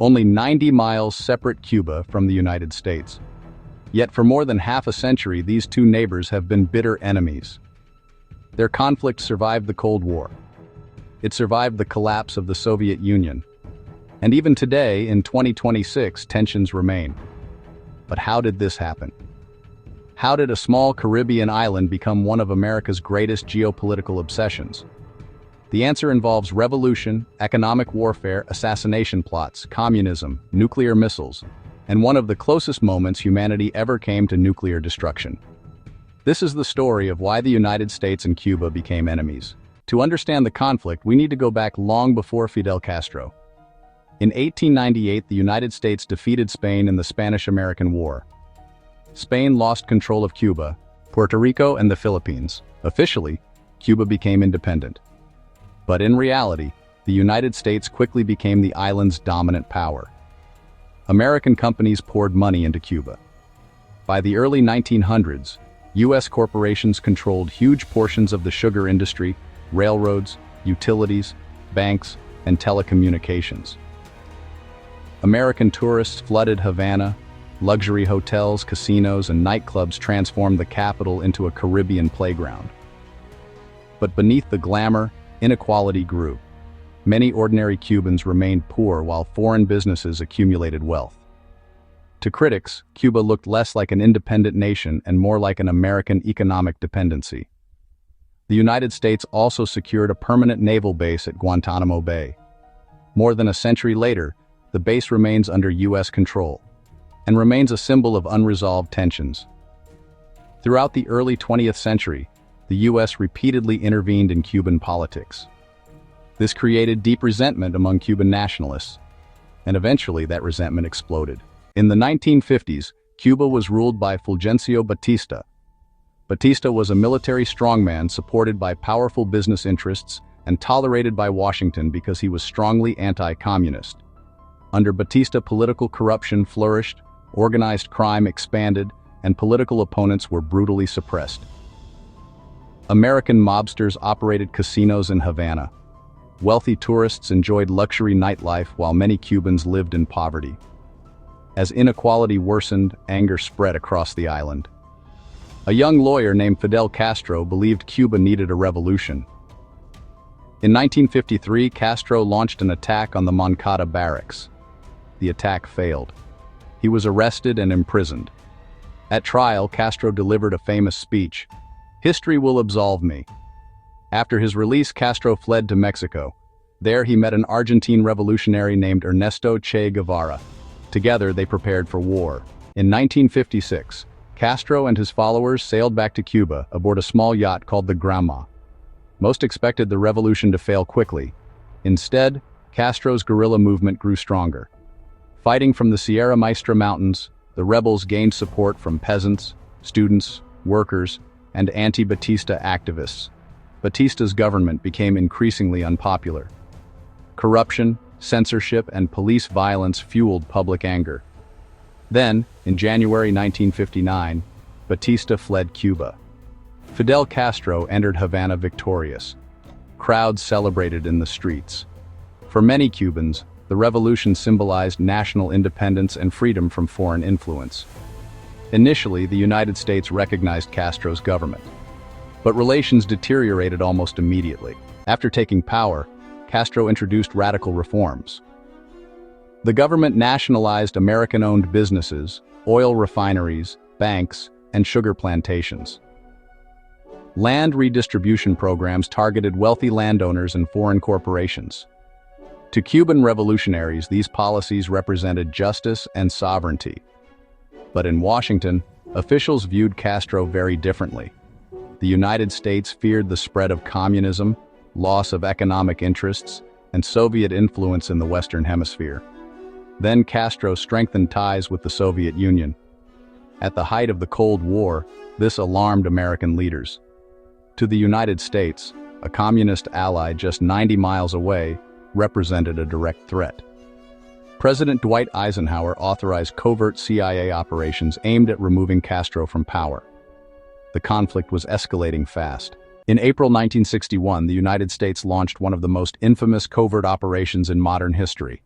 only 90 miles separate Cuba from the United States. Yet for more than half a century, these two neighbors have been bitter enemies. Their conflict survived the Cold War. It survived the collapse of the Soviet Union. And even today, in 2026, tensions remain. But how did this happen? How did a small Caribbean island become one of America's greatest geopolitical obsessions? The answer involves revolution, economic warfare, assassination plots, communism, nuclear missiles, and one of the closest moments humanity ever came to nuclear destruction. This is the story of why the United States and Cuba became enemies. To understand the conflict, we need to go back long before Fidel Castro. In 1898, the United States defeated Spain in the Spanish-American War. Spain lost control of Cuba, Puerto Rico, and the Philippines. Officially, Cuba became independent. But in reality, the United States quickly became the island's dominant power. American companies poured money into Cuba. By the early 1900s, U.S. corporations controlled huge portions of the sugar industry, railroads, utilities, banks, and telecommunications. American tourists flooded Havana. Luxury hotels, casinos, and nightclubs transformed the capital into a Caribbean playground. But beneath the glamour, inequality grew. Many ordinary Cubans remained poor while foreign businesses accumulated wealth. To critics, Cuba looked less like an independent nation and more like an American economic dependency. The United States also secured a permanent naval base at Guantanamo Bay. More than a century later, the base remains under U.S. control and remains a symbol of unresolved tensions. Throughout the early 20th century, the U.S. repeatedly intervened in Cuban politics. This created deep resentment among Cuban nationalists, and eventually that resentment exploded. In the 1950s, Cuba was ruled by Fulgencio Batista. Batista was a military strongman supported by powerful business interests and tolerated by Washington because he was strongly anti-communist. Under Batista, political corruption flourished, organized crime expanded, and political opponents were brutally suppressed. American mobsters operated casinos in Havana. Wealthy tourists enjoyed luxury nightlife while many Cubans lived in poverty. As inequality worsened, anger spread across the island. A young lawyer named Fidel Castro believed Cuba needed a revolution. In 1953, Castro launched an attack on the Moncada barracks. The attack failed. He was arrested and imprisoned. At trial, Castro delivered a famous speech, "History will absolve me." After his release, Castro fled to Mexico. There he met an Argentine revolutionary named Ernesto Che Guevara. Together, they prepared for war. In 1956, Castro and his followers sailed back to Cuba aboard a small yacht called the Granma. Most expected the revolution to fail quickly. Instead, Castro's guerrilla movement grew stronger. Fighting from the Sierra Maestra Mountains, the rebels gained support from peasants, students, workers, and anti-Batista activists. Batista's government became increasingly unpopular. Corruption, censorship, and police violence fueled public anger. Then, in January 1959, Batista fled Cuba. Fidel Castro entered Havana victorious. Crowds celebrated in the streets. For many Cubans, the revolution symbolized national independence and freedom from foreign influence. Initially, the United States recognized Castro's government. But relations deteriorated almost immediately. After taking power, Castro introduced radical reforms. The government nationalized American-owned businesses, oil refineries, banks, and sugar plantations. Land redistribution programs targeted wealthy landowners and foreign corporations. To Cuban revolutionaries, these policies represented justice and sovereignty. But in Washington, officials viewed Castro very differently. The United States feared the spread of communism, loss of economic interests, and Soviet influence in the Western Hemisphere. Then Castro strengthened ties with the Soviet Union. At the height of the Cold War, this alarmed American leaders. To the United States, a communist ally just 90 miles away represented a direct threat. President Dwight Eisenhower authorized covert CIA operations aimed at removing Castro from power. The conflict was escalating fast. In April 1961, the United States launched one of the most infamous covert operations in modern history,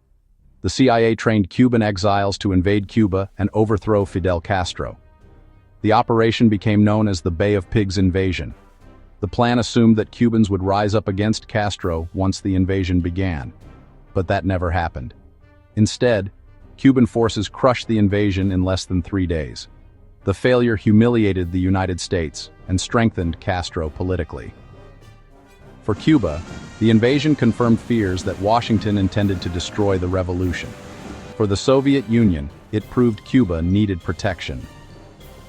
the The CIA trained Cuban exiles to invade Cuba and overthrow Fidel Castro. The operation became known as the Bay of Pigs invasion. The plan assumed that Cubans would rise up against Castro once the invasion began. But that never happened. Instead, Cuban forces crushed the invasion in less than 3 days. The failure humiliated the United States and strengthened Castro politically. For Cuba, the invasion confirmed fears that Washington intended to destroy the revolution. For the Soviet Union, it proved Cuba needed protection.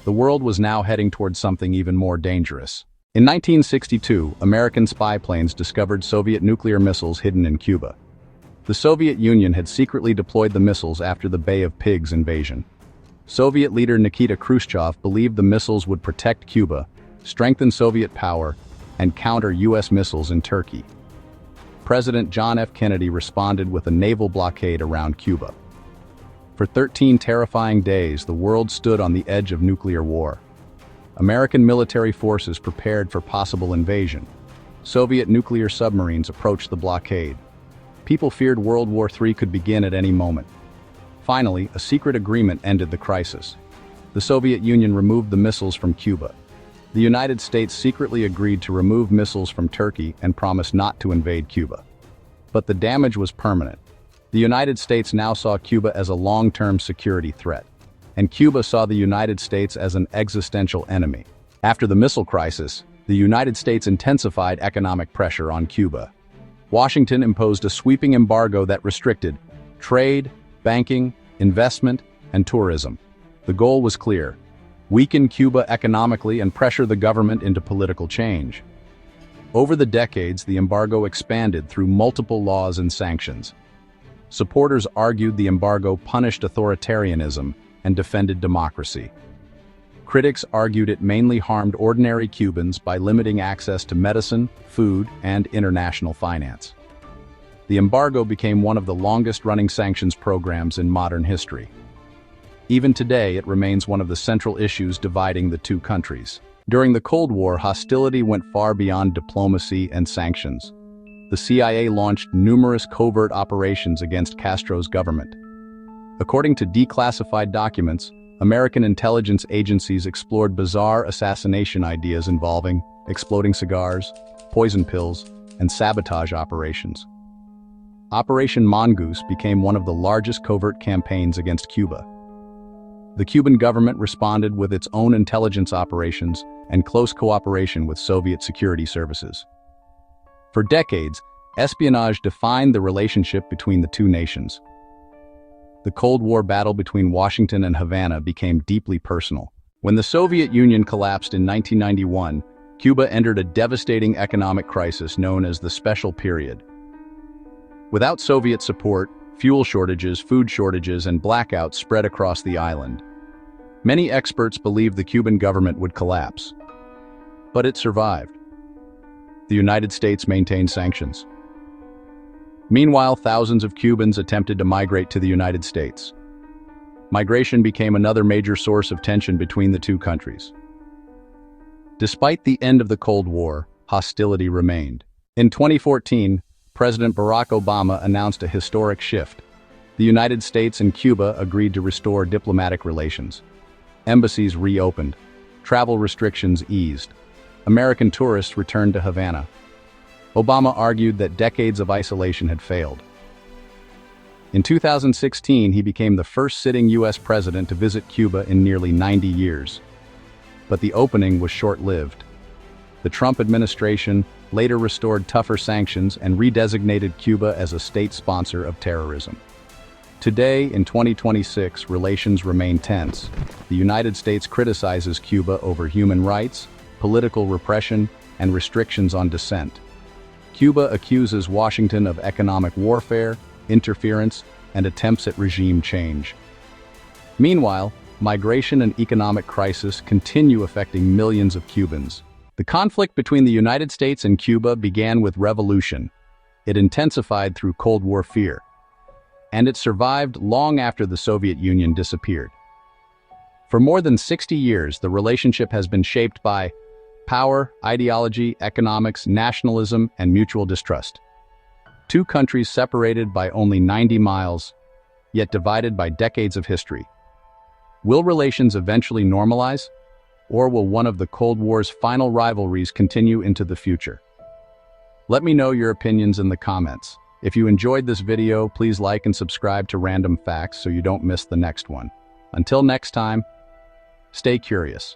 The world was now heading towards something even more dangerous. In 1962, American spy planes discovered Soviet nuclear missiles hidden in Cuba. The Soviet Union had secretly deployed the missiles after the Bay of Pigs invasion. Soviet leader Nikita Khrushchev believed the missiles would protect Cuba, strengthen Soviet power, and counter US missiles in Turkey. President John F. Kennedy responded with a naval blockade around Cuba. For 13 terrifying days, the world stood on the edge of nuclear war. American military forces prepared for possible invasion. Soviet nuclear submarines approached the blockade. People feared World War III could begin at any moment. Finally, a secret agreement ended the crisis. The Soviet Union removed the missiles from Cuba. The United States secretly agreed to remove missiles from Turkey and promised not to invade Cuba. But the damage was permanent. The United States now saw Cuba as a long-term security threat, and Cuba saw the United States as an existential enemy. After the missile crisis, the United States intensified economic pressure on Cuba. Washington imposed a sweeping embargo that restricted trade, banking, investment, and tourism. The goal was clear: weaken Cuba economically and pressure the government into political change. Over the decades, the embargo expanded through multiple laws and sanctions. Supporters argued the embargo punished authoritarianism and defended democracy. Critics argued it mainly harmed ordinary Cubans by limiting access to medicine, food, and international finance. The embargo became one of the longest-running sanctions programs in modern history. Even today, it remains one of the central issues dividing the two countries. During the Cold War, hostility went far beyond diplomacy and sanctions. The CIA launched numerous covert operations against Castro's government. According to declassified documents, American intelligence agencies explored bizarre assassination ideas involving exploding cigars, poison pills, and sabotage operations. Operation Mongoose became one of the largest covert campaigns against Cuba. The Cuban government responded with its own intelligence operations and close cooperation with Soviet security services. For decades, espionage defined the relationship between the two nations. The Cold War battle between Washington and Havana became deeply personal. When the Soviet Union collapsed in 1991, Cuba entered a devastating economic crisis known as the Special Period. Without Soviet support, fuel shortages, food shortages, and blackouts spread across the island. Many experts believed the Cuban government would collapse. But it survived. The United States maintained sanctions. Meanwhile, thousands of Cubans attempted to migrate to the United States. Migration became another major source of tension between the two countries. Despite the end of the Cold War, hostility remained. In 2014, President Barack Obama announced a historic shift. The United States and Cuba agreed to restore diplomatic relations. Embassies reopened. Travel restrictions eased. American tourists returned to Havana. Obama argued that decades of isolation had failed. In 2016, he became the first sitting U.S. president to visit Cuba in nearly 90 years. But the opening was short-lived. The Trump administration later restored tougher sanctions and redesignated Cuba as a state sponsor of terrorism. Today, in 2026, relations remain tense. The United States criticizes Cuba over human rights, political repression, and restrictions on dissent. Cuba accuses Washington of economic warfare, interference, and attempts at regime change. Meanwhile, migration and economic crisis continue affecting millions of Cubans. The conflict between the United States and Cuba began with revolution. It intensified through Cold War fear. And it survived long after the Soviet Union disappeared. For more than 60 years, the relationship has been shaped by power, ideology, economics, nationalism, and mutual distrust. Two countries separated by only 90 miles, yet divided by decades of history. Will relations eventually normalize, or will one of the Cold War's final rivalries continue into the future? Let me know your opinions in the comments. If you enjoyed this video, please like and subscribe to Random Facts so you don't miss the next one. Until next time, stay curious.